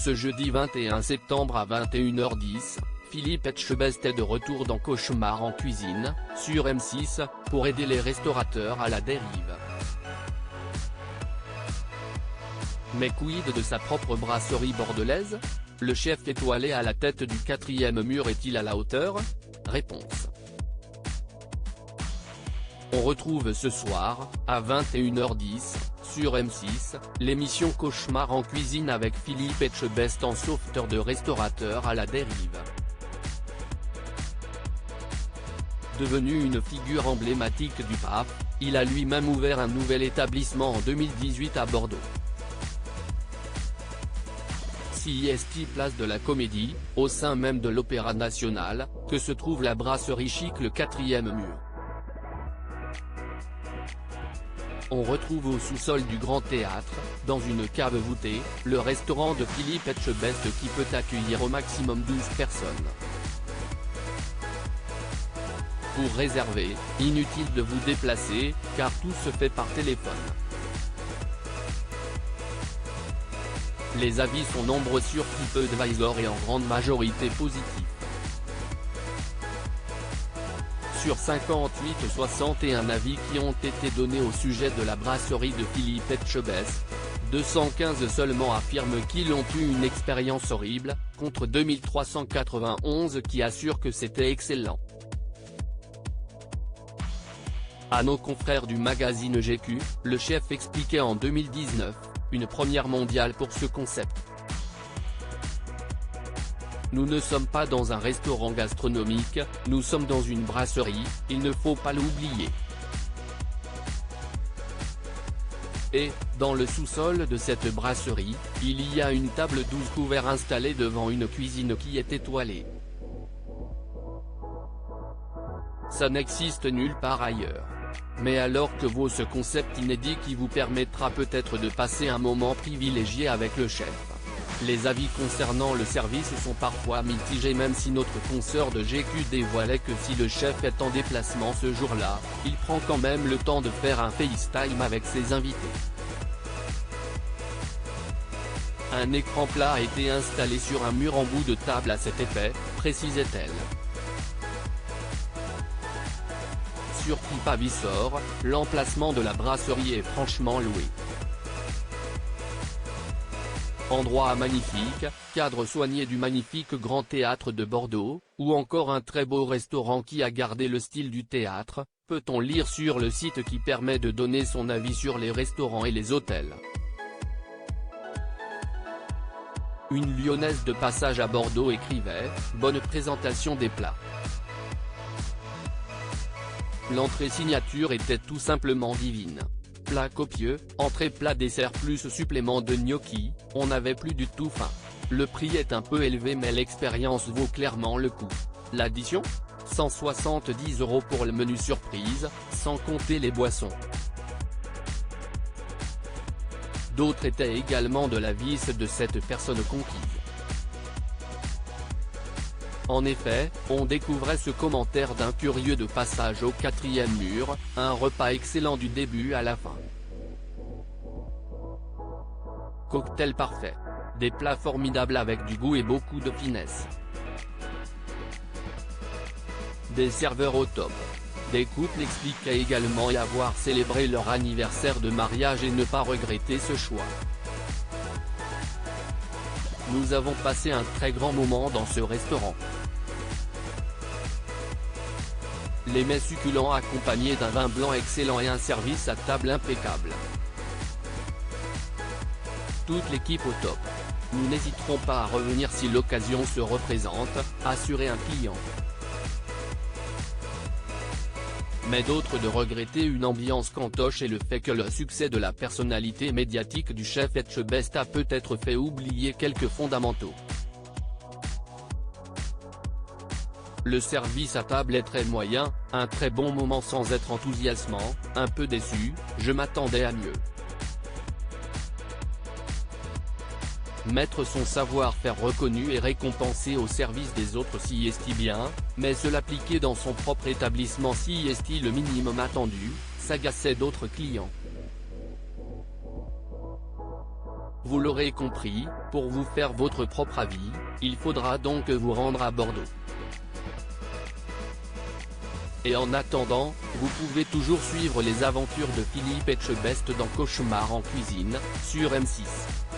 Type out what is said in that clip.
Ce jeudi 21 septembre à 21h10, Philippe Etchebest est de retour dans Cauchemar en cuisine, sur M6, pour aider les restaurateurs à la dérive. Mais quid de sa propre brasserie bordelaise? Le chef étoilé à la tête du 4e mur est-il à la hauteur? Réponse. On retrouve ce soir, à 21h10, sur M6, l'émission Cauchemar en cuisine avec Philippe Etchebest en sauveteur de restaurateur à la dérive. Devenu une figure emblématique du PAF, il a lui-même ouvert un nouvel établissement en 2018 à Bordeaux. CIST place de la Comédie, au sein même de l'Opéra National, que se trouve la brasserie chic Le 4e mur. On retrouve au sous-sol du Grand Théâtre, dans une cave voûtée, le restaurant de Philippe Etchebest qui peut accueillir au maximum 12 personnes. Pour réserver, inutile de vous déplacer, car tout se fait par téléphone. Les avis sont nombreux sur TripAdvisor et en grande majorité positifs. Sur 58, 61 avis qui ont été donnés au sujet de la brasserie de Philippe Etchebest, 215 seulement affirment qu'ils ont eu une expérience horrible, contre 2391 qui assurent que c'était excellent. À nos confrères du magazine GQ, le chef expliquait en 2019, une première mondiale pour ce concept. Nous ne sommes pas dans un restaurant gastronomique, nous sommes dans une brasserie, il ne faut pas l'oublier. Et, dans le sous-sol de cette brasserie, il y a une table 12 couverts installée devant une cuisine qui est étoilée. Ça n'existe nulle part ailleurs. Mais alors que vaut ce concept inédit qui vous permettra peut-être de passer un moment privilégié avec le chef? Les avis concernant le service sont parfois mitigés même si notre consoeur de GQ dévoilait que si le chef est en déplacement ce jour-là, il prend quand même le temps de faire un FaceTime avec ses invités. Un écran plat a été installé sur un mur en bout de table à cet effet, précisait-elle. Sur TripAdvisor, l'emplacement de la brasserie est franchement loué. Endroit magnifique, cadre soigné du magnifique Grand Théâtre de Bordeaux, ou encore un très beau restaurant qui a gardé le style du théâtre, peut-on lire sur le site qui permet de donner son avis sur les restaurants et les hôtels. Une Lyonnaise de passage à Bordeaux écrivait « Bonne présentation des plats ». L'entrée signature était tout simplement divine. Plat copieux, entrée plat dessert plus supplément de gnocchi, on n'avait plus du tout faim. Le prix est un peu élevé mais l'expérience vaut clairement le coup. L'addition ? 170 € pour le menu surprise, sans compter les boissons. D'autres étaient également de l'avis de cette personne conquise. En effet, on découvrait ce commentaire d'un curieux de passage au 4e mur, un repas excellent du début à la fin. Cocktail parfait. Des plats formidables avec du goût et beaucoup de finesse. Des serveurs au top. Des couples expliquaient également y avoir célébré leur anniversaire de mariage et ne pas regretter ce choix. Nous avons passé un très grand moment dans ce restaurant. Les mets succulents accompagnés d'un vin blanc excellent et un service à table impeccable. Toute l'équipe au top. Nous n'hésiterons pas à revenir si l'occasion se représente, assurait un client. Mais d'autres de regretter une ambiance cantoche et le fait que le succès de la personnalité médiatique du chef Etchebest a peut-être fait oublier quelques fondamentaux. Le service à table est très moyen, un très bon moment sans être enthousiasmant, un peu déçu, je m'attendais à mieux. Mettre son savoir-faire reconnu et récompensé au service des autres s'y est bien, mais se l'appliquer dans son propre établissement s'y est le minimum attendu, s'agaçait d'autres clients. Vous l'aurez compris, pour vous faire votre propre avis, il faudra donc vous rendre à Bordeaux. Et en attendant, vous pouvez toujours suivre les aventures de Philippe Etchebest dans Cauchemar en cuisine, sur M6.